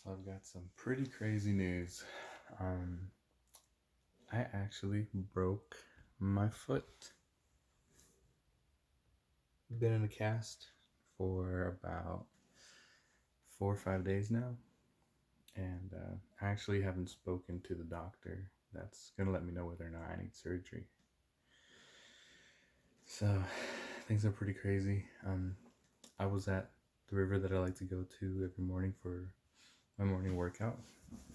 So I've got some pretty crazy news. Um, I actually broke my foot. Been in a cast for about 4 or 5 days now, and I actually haven't spoken to the doctor that's gonna let me know whether or not I need surgery. So things are pretty crazy. I was at the river that I like to go to every morning for my morning workout,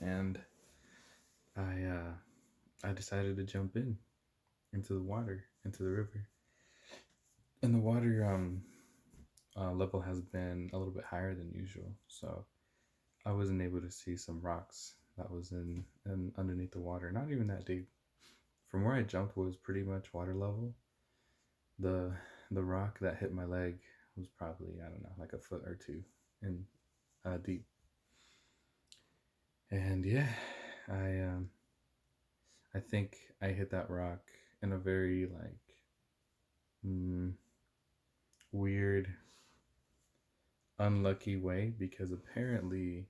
and I decided to jump into the water, into the river. And the water level has been a little bit higher than usual, so I wasn't able to see some rocks that was in underneath the water. Not even that deep. From where I jumped was pretty much water level. The the rock that hit my leg was probably, I don't know, like a foot or two in deep. And yeah, I think I hit that rock in a very mm, weird, unlucky way because apparently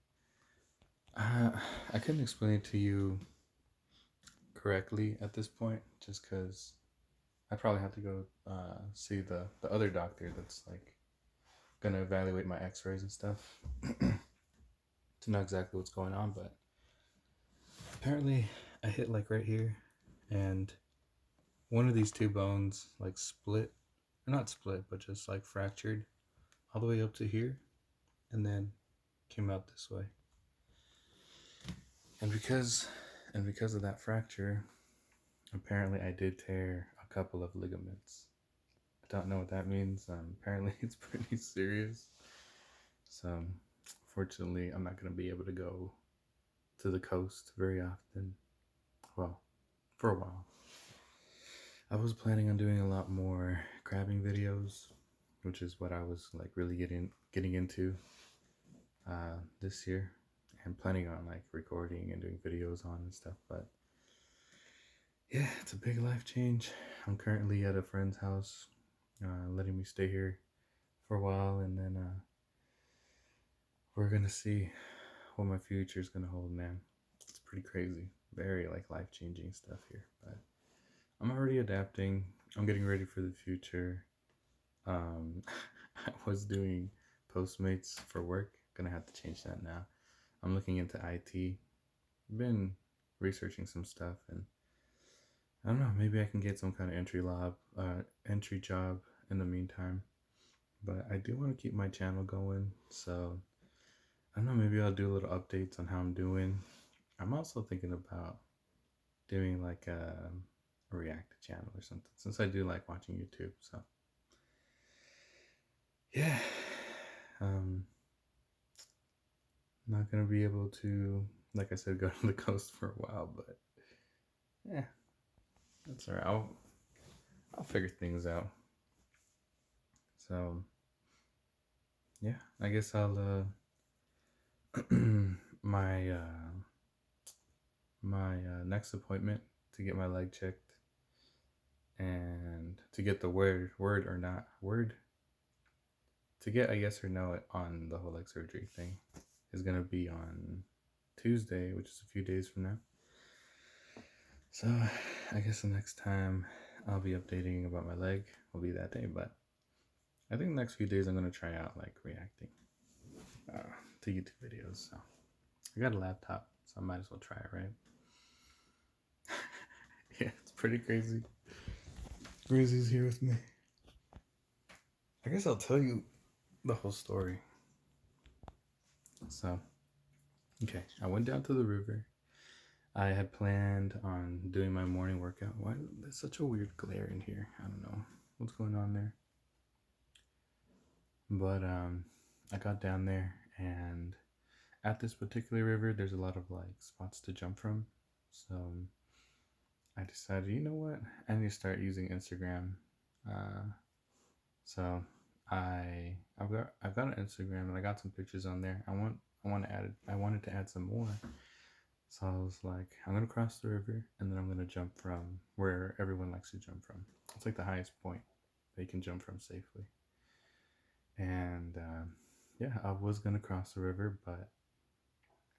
uh, I couldn't explain it to you correctly at this point, just because I probably have to go see the other doctor that's like gonna evaluate my X-rays and stuff to know exactly what's going on. But apparently, I hit like right here, and one of these two bones like split, or not split, but just like fractured all the way up to here, and then came out this way. And because of that fracture, apparently I did tear a couple of ligaments. I don't know what that means. Apparently it's pretty serious. So fortunately, I'm not going to be able to go to the coast very often. Well, for a while. I was planning on doing a lot more crabbing videos, which is what I was like really getting into this year, and planning on like recording and doing videos on and stuff. But yeah, it's a big life change. I'm currently at a friend's house, letting me stay here for a while, and then we're gonna see what my future is gonna hold, man. It's pretty crazy, very like life changing stuff here. But I'm already adapting. I'm getting ready for the future. Um, I was doing Postmates for work. Gonna have to change that now. I'm looking into IT. Been researching some stuff, and I don't know. Maybe I can get some kind of entry job in the meantime. But I do want to keep my channel going, so I don't know. Maybe I'll do little updates on how I'm doing. I'm also thinking about doing like a React channel or something, since I do like watching YouTube. So yeah, um, not gonna be able to, like I said, go to the coast for a while, but yeah, that's alright. I'll figure things out. So yeah, I guess I'll my next appointment to get my leg checked and to get the word or not word to get a yes or no on the whole leg surgery thing is gonna be on Tuesday, which is a few days from now. So I guess the next time I'll be updating about my leg will be that day. But I think the next few days I'm gonna try out like reacting to YouTube videos. So I got a laptop, so I might as well try it, right? Yeah, it's pretty crazy. Grizzly's here with me. I guess I'll tell you the whole story. So, okay, I went down to the river. I had planned on doing my morning workout. Why there's such a weird glare in here? I don't know what's going on there. But I got down there, and at this particular river, there's a lot of like spots to jump from. So I decided, you know what, I need to start using Instagram. So I've got an Instagram, and I got some pictures on there. I wanted to add some more. So I was like, I'm gonna cross the river, and then I'm gonna jump from where everyone likes to jump from. It's like the highest point that you can jump from safely. And yeah, I was gonna cross the river, but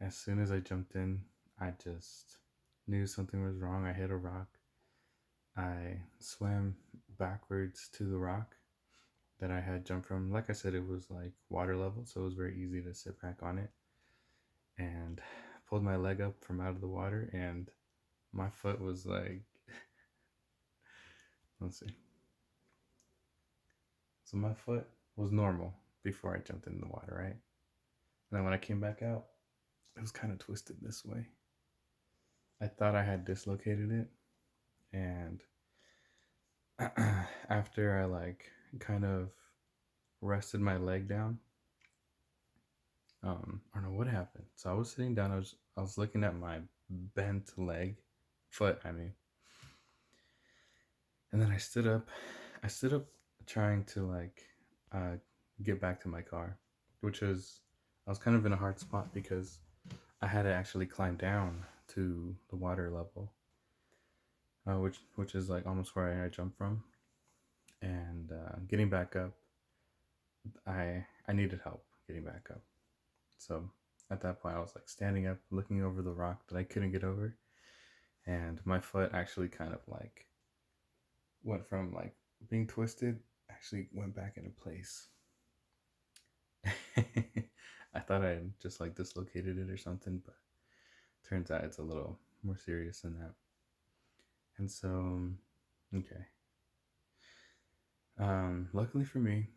as soon as I jumped in, I just knew something was wrong. I hit a rock. I swam backwards to the rock that I had jumped from. Like I said, it was like water level, so it was very easy to sit back on it. And pulled my leg up from out of the water, and my foot was like, let's see. So my foot was normal before I jumped in the water, right? And then when I came back out, it was kind of twisted this way. I thought I had dislocated it, and after I like kind of rested my leg down, I don't know what happened. So I was sitting down. I was looking at my bent leg, foot. I mean, and then I stood up. I stood up trying to like uh, get back to my car, which was I was kind of in a hard spot because I had to actually climb down to the water level, which is like almost where I jumped from, and getting back up, I needed help getting back up. So at that point, I was like standing up, looking over the rock that I couldn't get over, and my foot actually kind of like went from like being twisted, actually went back into place. I thought I had just like dislocated it or something, but turns out it's a little more serious than that. And so, okay. Luckily for me,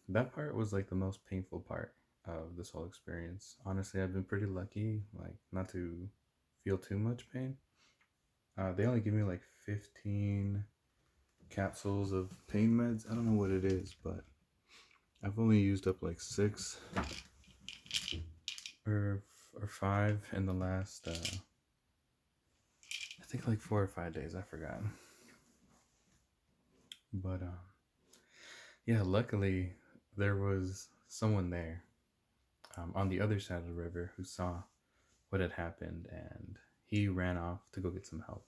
that part was like the most painful part of this whole experience. Honestly, I've been pretty lucky, like not to feel too much pain. They only give me like 15 capsules of pain meds. I don't know what it is, but I've only used up like 6 or 5 in the last I think like 4 or 5 days. I forgot. But yeah, luckily there was someone there on the other side of the river who saw what had happened, and he ran off to go get some help.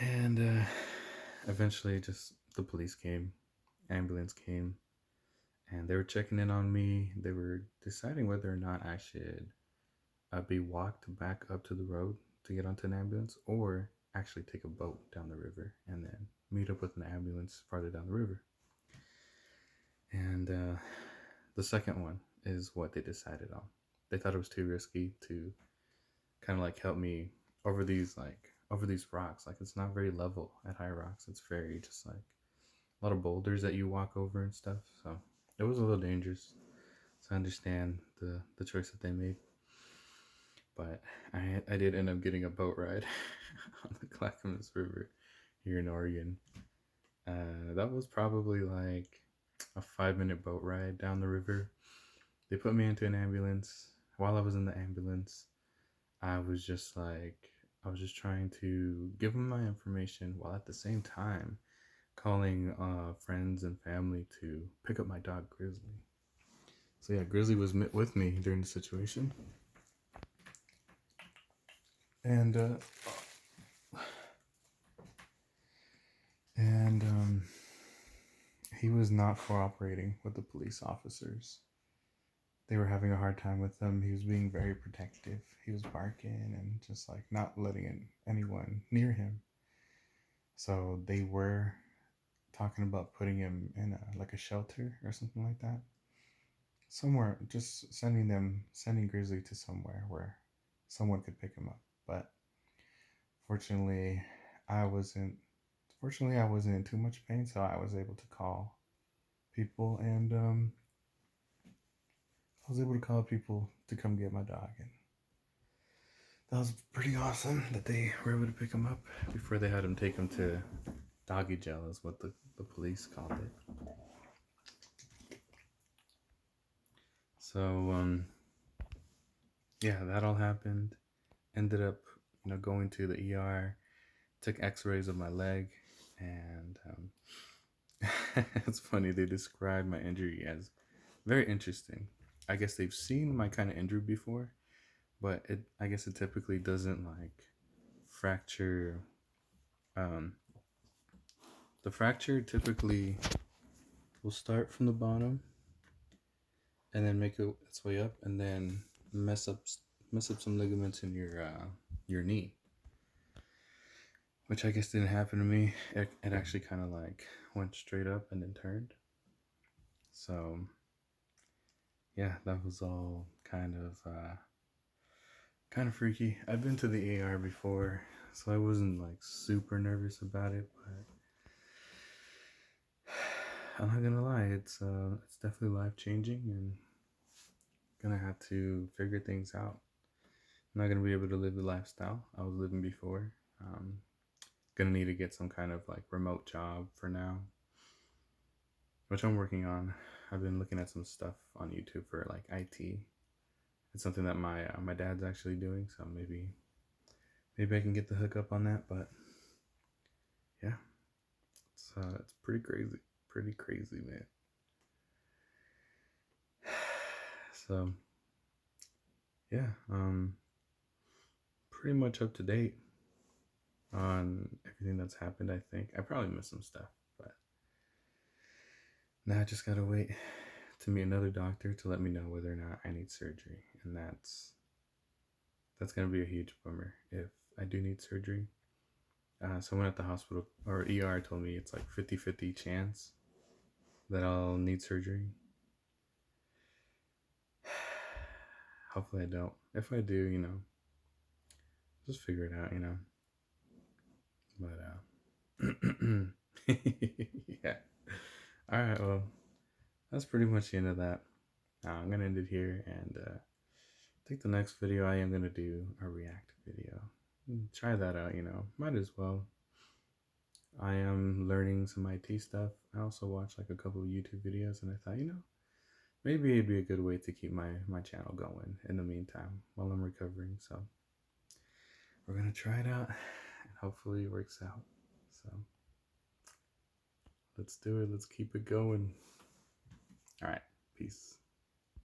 And eventually, just the police came, ambulance came, and they were checking in on me. They were deciding whether or not I should be walked back up to the road to get onto an ambulance, or actually take a boat down the river and then meet up with an ambulance farther down the river. And the second one is what they decided on. They thought it was too risky to kind of like help me over these rocks. Like it's not very level at High Rocks. It's very just like a lot of boulders that you walk over and stuff. So it was a little dangerous. So I understand the choice that they made. But I did end up getting a boat ride on the Clackamas River here in Oregon. That was probably like a 5-minute boat ride down the river. They put me into an ambulance. While I was in the ambulance, I was just trying to give them my information while at the same time calling friends and family to pick up my dog Grizzly. So yeah, Grizzly was with me during the situation, and he was not cooperating with the police officers. They were having a hard time with him. He was being very protective. He was barking and just like not letting anyone near him. So they were talking about putting him in like a shelter or something like that. Somewhere, just sending Grizzly to somewhere where someone could pick him up. But fortunately, I wasn't. Fortunately, I wasn't in too much pain, so I was able to call people, and I was able to call people to come get my dog, and that was pretty awesome that they were able to pick him up before they had him take him to doggy jail, is what the police called it. So yeah, that all happened. Ended up, going to the ER. Took X-rays of my leg, and it's funny. They described my injury as very interesting. I guess they've seen my kind of injury before, but I guess it typically doesn't like fracture. The fracture typically will start from the bottom and then make its way up, and then mess up mess up some ligaments in your knee, which I guess didn't happen to me. It actually kind of like went straight up and then turned. So yeah, that was all kind of freaky. I've been to the AR before, so I wasn't like super nervous about it, but I'm not gonna lie, it's definitely life changing, and gonna have to figure things out. I'm not gonna be able to live the lifestyle I was living before. Um, Gonna need to get some kind of like remote job for now, which I'm working on. I've been looking at some stuff on YouTube for like IT. It's something that my dad's actually doing, so maybe I can get the hook up on that. But yeah, it's pretty crazy, man. So yeah, pretty much up to date on everything that's happened. I think I probably missed some stuff, but now I just gotta wait to meet another doctor to let me know whether or not I need surgery, and that's gonna be a huge bummer if I do need surgery. Someone at the hospital or ER told me it's like 50-50 chance that I'll need surgery. Hopefully I don't. If I do, just figure it out, But yeah. All right. Well, that's pretty much the end of that. I'm gonna end it here, and I think the next video I am gonna do a react video. Try that out. Might as well. I am learning some IT stuff. I also watched like a couple of YouTube videos, and I thought, maybe it'd be a good way to keep my channel going in the meantime while I'm recovering. So we're gonna try it out, and hopefully it works out. So let's do it. Let's keep it going. All right. Peace.